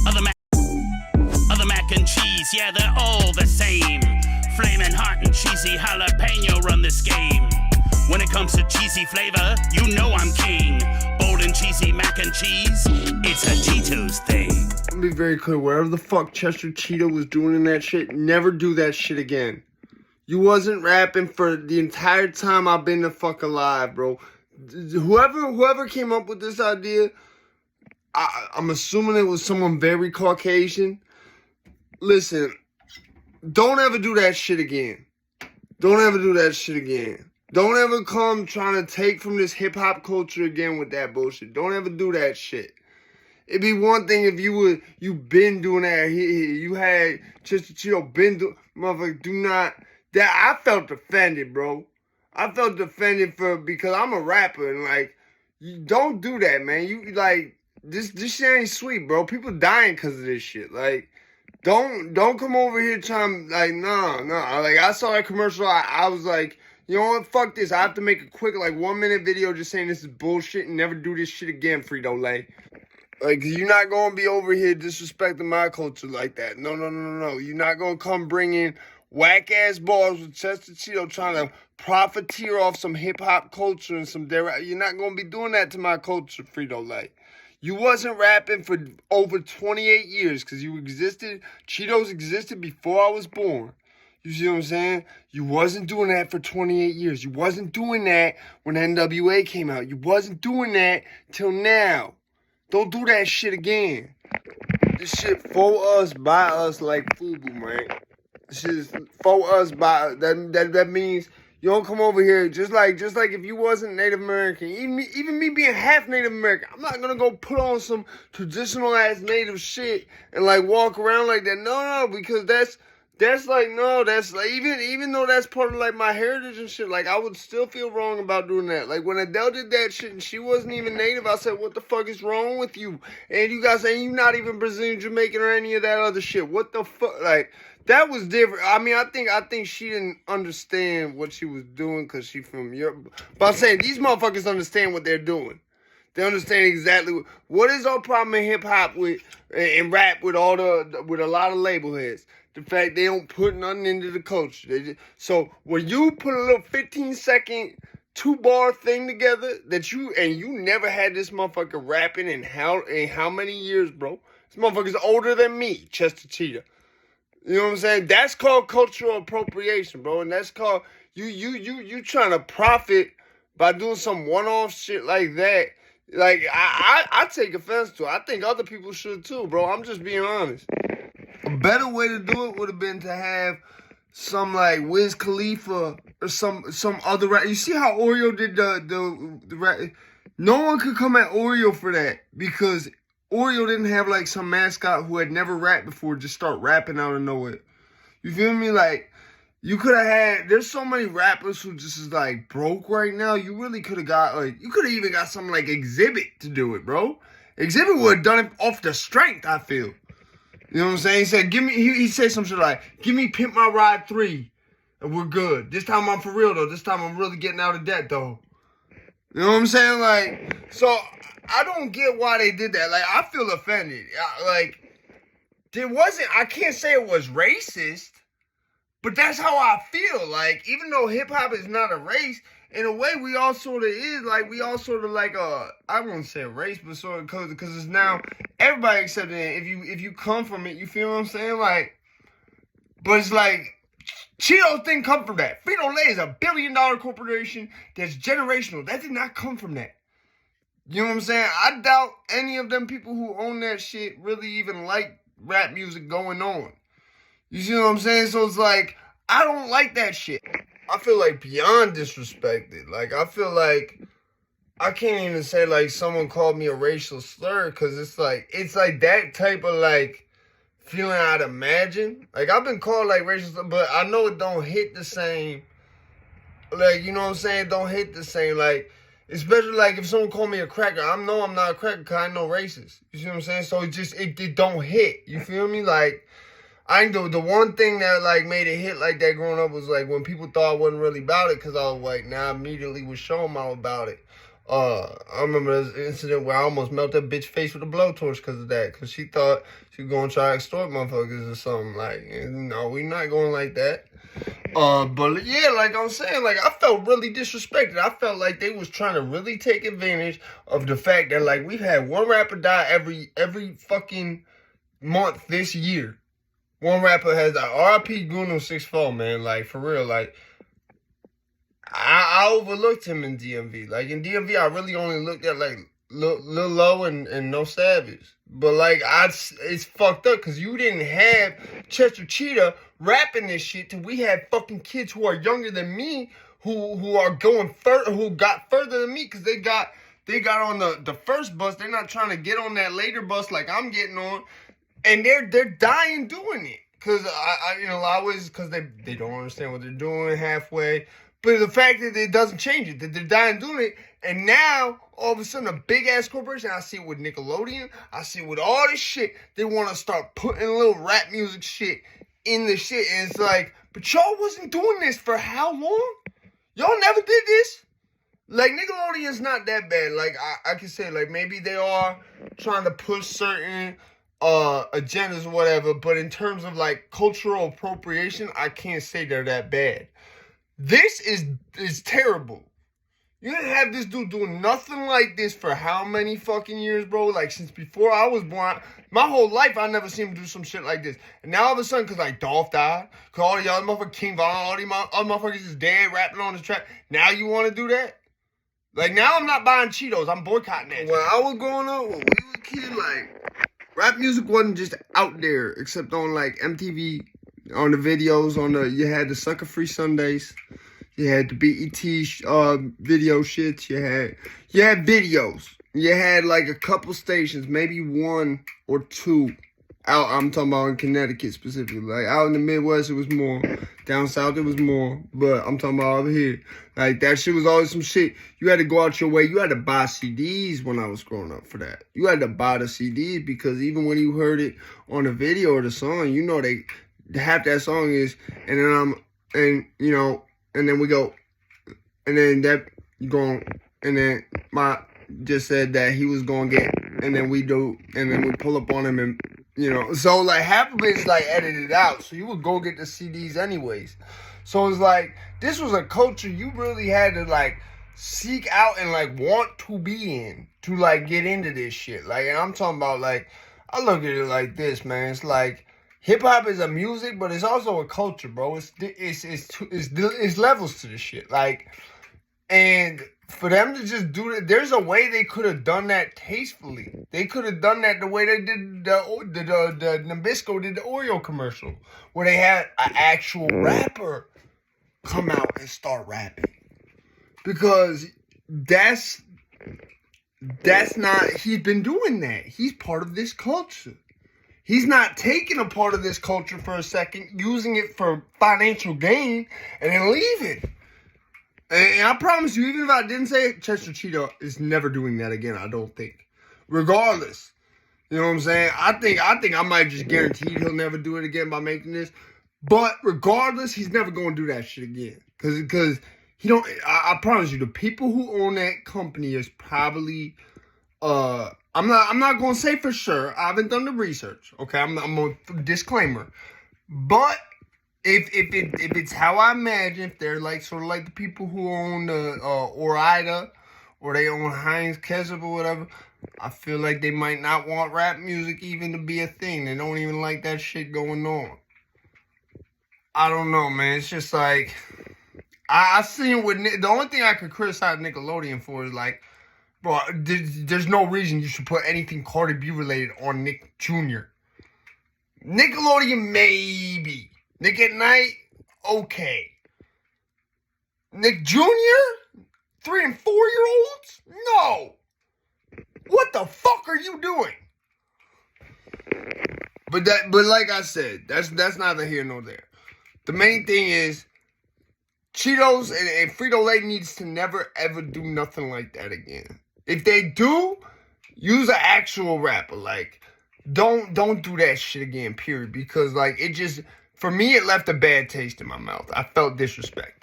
Other mac and cheese, yeah, they're all the same. Flamin' hot and cheesy jalapeno run this game. When it comes to cheesy flavor, you know I'm king. Bold and cheesy mac and cheese, it's a Cheetos thing. Let me be very clear, whatever the fuck Chester Cheeto was doing in that shit, never do that shit again. You wasn't rapping for the entire time I've been the fuck alive, bro. Whoever came up with this idea, I'm assuming it was someone very Caucasian. Listen, don't ever do that shit again. Don't ever do that shit again. Don't ever come trying to take from this hip-hop culture again with that bullshit. Don't ever do that shit. It'd be one thing if you been doing that. You had Chester Cheeto been doing, motherfucker, do not. That I felt offended, bro. I felt offended because I'm a rapper and like, you don't do that, man. You like this shit ain't sweet, bro. People dying because of this shit. Like, don't come over here trying like nah. Like I saw that commercial, I was like, you know what? Fuck this. I have to make a quick like 1 minute video just saying this is bullshit and never do this shit again, Frito-Lay. Like, you're not gonna be over here disrespecting my culture like that. No. You're not gonna come bringing whack-ass bars with Chester Cheeto trying to profiteer off some hip-hop culture and some... You're not going to be doing that to my culture, Frito-Lay. You wasn't rapping for over 28 years because you existed... Cheetos existed before I was born. You see what I'm saying? You wasn't doing that for 28 years. You wasn't doing that when NWA came out. You wasn't doing that till now. Don't do that shit again. This shit for us, by us, like FUBU, man. This is for us, by that means you don't come over here just like if you wasn't Native American, even me being half Native American, I'm not gonna go put on some traditional ass Native shit and like walk around like that. No, because that's like no, that's like even though that's part of like my heritage and shit, like I would still feel wrong about doing that. Like when Adele did that shit and she wasn't even Native, I said, what the fuck is wrong with you? And you guys saying you're not even Brazilian, Jamaican, or any of that other shit. What the fuck? Like, that was different. I mean, I think she didn't understand what she was doing because she from Europe. But I'm saying these motherfuckers understand what they're doing. They understand exactly what is our problem in hip hop with and rap with a lot of label heads. The fact they don't put nothing into the culture. So when you put a little 15-second 2-bar thing together that you never had this motherfucker rapping in how many years, bro? This motherfucker's older than me, Chester Cheetah. You know what I'm saying? That's called cultural appropriation, bro. And that's called you trying to profit by doing some one-off shit like that. Like I take offense to it. I think other people should too, bro. I'm just being honest. A better way to do it would have been to have some like Wiz Khalifa or some other rap. You see how Oreo did the rap? No one could come at Oreo for that because Oreo didn't have like some mascot who had never rapped before just start rapping out of nowhere. You feel me? Like, you could have had, there's so many rappers who just is like broke right now. You really could have got like, you could have even got something like Exhibit to do it, bro. Exhibit would have done it off the strength, I feel. You know what I'm saying? He said, he said some shit like, give me Pimp My Ride 3 and we're good. This time I'm for real though. This time I'm really getting out of debt though. You know what I'm saying? Like, so I don't get why they did that. Like, I feel offended. I can't say it was racist, but that's how I feel. Like, even though hip-hop is not a race, in a way, we all sort of is. Like, we all sort of like, I won't say a race, but sort of because it's now, everybody accepting it. If you come from it, you feel what I'm saying? Like, but it's like, Cheetos didn't come from that. Frito-Lay is a $1 billion corporation that's generational. That did not come from that. You know what I'm saying? I doubt any of them people who own that shit really even like rap music going on. You see what I'm saying? So it's like, I don't like that shit. I feel like beyond disrespected. Like, I feel like I can't even say like someone called me a racial slur because it's like that type of like feeling I'd imagine. Like, I've been called like racial slur, but I know it don't hit the same. Like, you know what I'm saying? It don't hit the same. Like, especially like if someone called me a cracker, I know I'm not a cracker because I know racist. You see what I'm saying? So it don't hit. You feel me? Like, I think the one thing that like made it hit like that growing up was like when people thought I wasn't really about it because I was like, now I immediately was showing I'm about it. I remember this incident where I almost melted a bitch face with a blowtorch because of that. Because she thought she was going to try to extort motherfuckers or something. Like, no, we not going like that. But yeah, like I'm saying, like I felt really disrespected. I felt like they was trying to really take advantage of the fact that like we've had one rapper die every fucking month this year. One rapper has died. R.I.P. Guno 6'4", man. Like for real, like I overlooked him in DMV. Like in DMV, I really only looked at like Lil Low and No Savage. But like it's fucked up because you didn't have Chester Cheetah rapping this shit till we had fucking kids who are younger than me who are going further, who got further than me because they got on the first bus. They're not trying to get on that later bus like I'm getting on, and they're dying doing it because because they don't understand what they're doing halfway. But the fact that it doesn't change it, that they're dying doing it, and now, all of a sudden, a big-ass corporation, I see it with Nickelodeon, I see it with all this shit, they want to start putting little rap music shit in the shit, and it's like, but y'all wasn't doing this for how long? Y'all never did this? Like, Nickelodeon's not that bad. Like, I can say, like, maybe they are trying to push certain agendas or whatever, but in terms of, like, cultural appropriation, I can't say they're that bad. This is terrible. You didn't have this dude doing nothing like this for how many fucking years, bro? Like, since before I was born, my whole life, I never seen him do some shit like this. And now all of a sudden, because, like, Dolph died, because all the other motherfuckers, King Von, all these other motherfuckers is dead, rapping on the track. Now you want to do that? Like, now I'm not buying Cheetos. I'm boycotting that. When I was growing up, when we was a kid, like, rap music wasn't just out there, except on, like, MTV, on the videos, you had the Sucker Free Sundays. You had the BET video shit. You had videos. You had like a couple stations, maybe one or two. Out, I'm talking about in Connecticut specifically. Like out in the Midwest, it was more. Down south, it was more. But I'm talking about over here. Like that shit was always some shit. You had to go out your way. You had to buy CDs when I was growing up for that. You had to buy the CDs because even when you heard it on the video or the song, you know they half that song is, and then we go, and then that going, and then my just said that he was going to get, and then we do, and then we pull up on him, and, so like half of it's like edited out, so you would go get the CDs anyways. So it's like, this was a culture you really had to like seek out and like want to be in to like get into this shit. Like, and I'm talking about like, I look at it like this, man. It's like, hip-hop is a music, but it's also a culture, bro. It's levels to this shit. Like, and for them to just do that, there's a way they could have done that tastefully. They could have done that the way they did the Nabisco did the Oreo commercial, where they had an actual rapper come out and start rapping. Because that's not, he's been doing that. He's part of this culture. He's not taking a part of this culture for a second, using it for financial gain, and then leaving. And I promise you, even if I didn't say it, Chester Cheetah is never doing that again, I don't think. Regardless. You know what I'm saying? I think I might just guarantee he'll never do it again by making this. But regardless, he's never going to do that shit again. Because he don't, I promise you, the people who own that company is probably, I'm not going to say for sure. I haven't done the research. Okay, I'm a disclaimer. But if it's how I imagine, if they're like sort of like the people who own Orida or they own Heinz Ketchup or whatever, I feel like they might not want rap music even to be a thing. They don't even like that shit going on. I don't know, man. It's just like I seen with the only thing I could criticize Nickelodeon for is like, bro, there's no reason you should put anything Cardi B related on Nick Jr. Nickelodeon, maybe. Nick at Night, okay. Nick Jr.? 3 and 4 year olds? No. What the fuck are you doing? But like I said, that's neither here nor there. The main thing is, Cheetos and Frito-Lay needs to never ever do nothing like that again. If they do, use an actual rapper. Like, don't do that shit again, period. Because, like, it just, for me, it left a bad taste in my mouth. I felt disrespect.